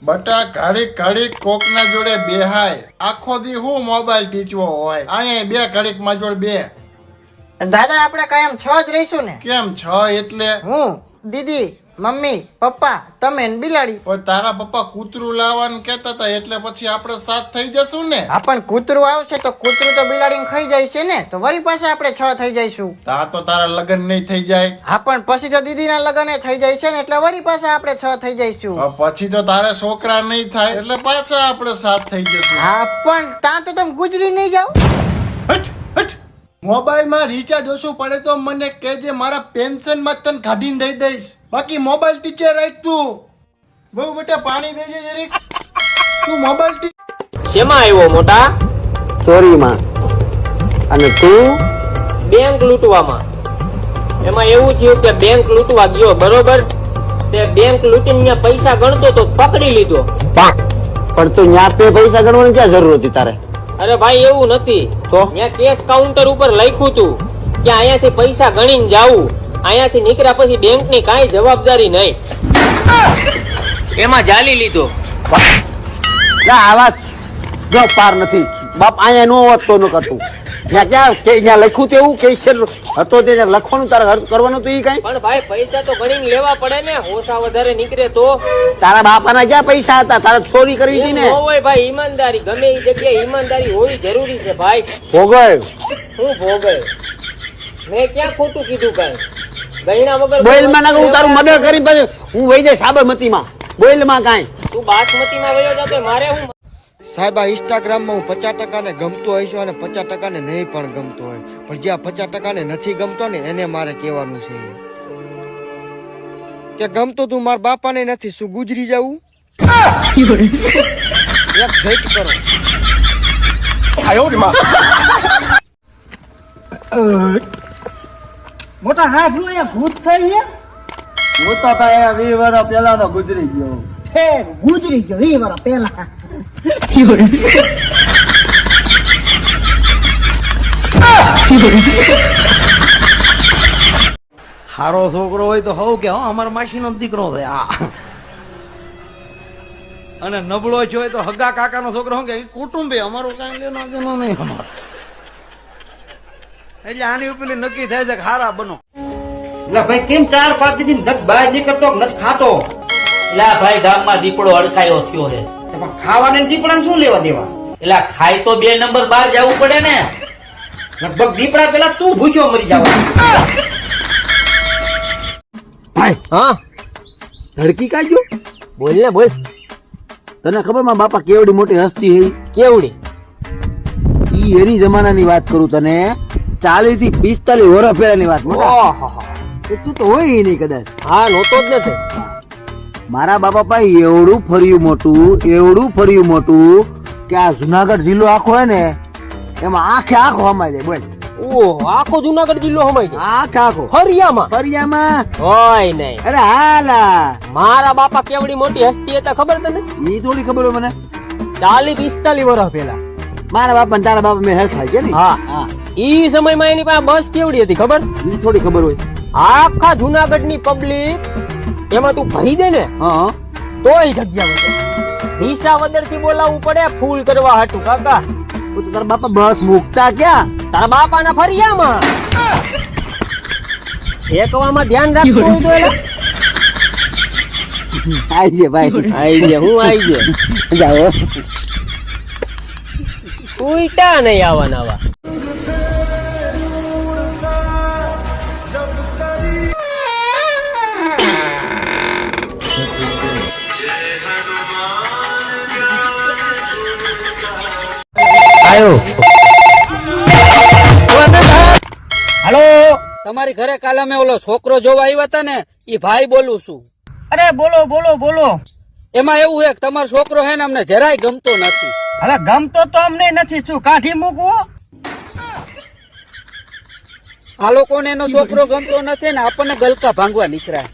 બટા ઘડીક ઘડીક કોક ના જોડે બેહાય, આખો દી હું મોબાઈલ ટીચવો હોય, અહીંયા બે ઘડીક માં જોડે બે. દાદા આપણે કાયમ છ જ રહીશું ને? કેમ છ એટલે? હું, દીદી, મમ્મી, પપ્પા, તમે ને બિલાડી. પણ તારા પપ્પા કૂતરું લાવવાનું કેતા હતા એટલે પછી આપણે સાત થઈ જશું ને. હા પણ કૂતરું આવશે તો કૂતરું તો બિલાડીને ખાઈ જાય છે ને, તો વળી પાસે આપણે છ થઈ જઈશું. તા તો તારા લગ્ન નહીં થઈ જાય. હા પણ પછી તો દીદીના લગ્ન થઈ જાય છે ને, એટલે વળી પાસે આપણે છ થઈ જઈશું. પછી તો તારે છોકરા નહીં થાય એટલે પાછા આપણે સાત થઈ જશું. હા પણ ત્યાં તો તમે ગુજરી નહીં જાઓ. હટ હટ. મોબાઈલ માં રિચાર્જ ઓછું પડે તો મને કહેજે, મારા પેન્શન માં તને કાઢીને દઈ દઈશ. બાકી મોબાઈલ ટીચર રાખ તું. બહુ બેટા પાણી દેજે જરીક. તું મોબાઈલ શેમાં આવ્યો મોટા? ચોરીમાં. અને તું? બેંક લૂંટવામાં. એમાં એવું થયું કે બેંક લૂંટવા ગયો, બરોબર? તે બેંક લૂંટીને ત્યાં પૈસા ગણતો તો પકડી લીધો. પણ તું ન્યા પે પૈસા ગણવાની ક્યાં જરૂર હતી તારે? અરે ભાઈ એવું નથી, તો ત્યાં કેશ કાઉન્ટર ઉપર લખ્યું હતું કે અહીંયાથી પૈસા ગણીને જાવું, અહીંયાથી નીકળ્યા પછી બેંક ની કાંઈ જવાબદારી નહીં. એમાં જાલી લીધો. આવાજ જો પાર નથી બાપ, અહીંયા નો હોત તો ન કરતું. ત્યાં ક્યાં કે ત્યાં લખ્યું તો એવું કે છે હતો તે લખવાનું તારે કરવાનું તો એ કઈ. પણ ભાઈ પૈસા તો ગણીને લેવા પડે ને, ઓછા વધારે નીકળે તો. તારા બાપાના ક્યાં પૈસા હતા? તારે ચોરી કરવી હતી ને. ન હોય ભાઈ, ઈમાનદારી ગમે એ જગ્યાએ ઈમાનદારી હોવી જરૂરી છે ભાઈ. ભોગવ હું ભોગવ? મેં ક્યાં ખોટું કીધું? કાંઈ ગયણા વગર બોઈલ માં નાખ. હું તારું મર્ડર કરી પછી હું વહી જાય સાબરમતી માં. બોઈલ માં કાંઈ તું બાસમતીમાં વયો જાતો, મારે હું? સાહેબ આ ઇન્સ્ટાગ્રામમાં હું 50% ને ગમતો હોય છું અને 50% ને નહીં પણ ગમતો હોય, પણ જ્યાં 50% ને નથી ગમતો ને એને મારે કહેવાનું છે કે ગમતો તું મારા બાપાને નથી, શું ગુજરી જવું? એક ફેટ કરો. મોટા હા ભૂ અહીંયા ભૂત થઈ ગયા. હું તો ભાઈ 20 વર્ષ પેલા તો ગુજરી ગયો. ગુજરી ગયો 20 વર્ષ પહેલા. હારો છોકરો હોય તો હવ કે અમારા માસીનો દીકરો છે આ, અને નબળો હોય તો હગા કાકાનો છોકરો હું કે કુટુંબે અમારું કઈ લેનો દેનો નહીં અમારો. એટલે આની ઉપર નક્કી થાય છે કે હારા બનો. એટલે ભાઈ કેમ 4-5 દિવસ નથી બહાર નીકળતો, નથી ખાતો? એટલે ભાઈ ગામમાં દીપડો અડકાયો થયો છે. પણ ખાવાને દીપડાને શું લેવા દેવા? એટલે ખાય તો 2 નંબર બહાર જવું પડે ને. લગભગ દીપડા પેલા તું ભૂખ્યો મરી જવા. ભાઈ હા ધડકી કાઢ્યો. બોલ ને બોલ. તને ખબર મારા બાપા કેવડી મોટી હસ્તી હે? કેવડી? ઈ એની જમાનાની વાત કરું તને, 40 થી 45 વર્ષ પહેલાની વાત. ઓહો, તું તો હોય નહીં કદાચ. હા નહોતો જ નથી. મારા બાપા ભાઈ એવડું ફર્યું મોટું કે આ જુનાગઢ જિલ્લો આખો હે ને એમાં આખે આખો હમાઈ જાય. બોલ. ઓહો, આખો જુનાગઢ જિલ્લો હમાઈ જાય? આખે આખો ફરિયામાં હોય નહીં. અરે હાલા, મારા બાપા કેવડી મોટી હસ્તી હતા ખબર તને? ઈ થોડી ખબર હોય મને. 40-45 વર્ષ પહેલા મારા બાપા ને તારા બાપા મેં હરખાય છે ને. હા, ઈ સમયમાં એની પાસે બસ કેવડી હતી ખબર? ઈ થોડી ખબર હોય. આખા જુનાગઢ ની પબ્લિક એમાં તું ભરી દે ને હા તોય જગ્યા વધે. વિસાવદર થી બોલાવવું પડે ફૂલ કરવા હાટું કાકા. તો તારા બાપા બસ મૂકતા ક્યાં? તારા બાપા ના ફરિયામાં ફેંકવામાં ધ્યાન રાખવું હોય તો એલા. આઈ છે ભાઈ, આઈ ગયા, હું આઈ ગયો. જાઓ. ઉલટા નહીં આવવાના આવા. હાલો, તમારી ઘરે કાલે અમે ઓલો છોકરો જોવા આવ્યા હતા ને, ઈ ભાઈ બોલું છું. અરે બોલો બોલો બોલો. એમાં એવું છે કે તમારો છોકરો હે ને અમને જરાય ગમતો નથી. હવે ગમતો તો અમને નથી, શું કાઢી મૂકવો? આ લોકોને એનો છોકરો ગમતો નથી ને આપણને ગલકા ભાંગવા નીકળ્યા.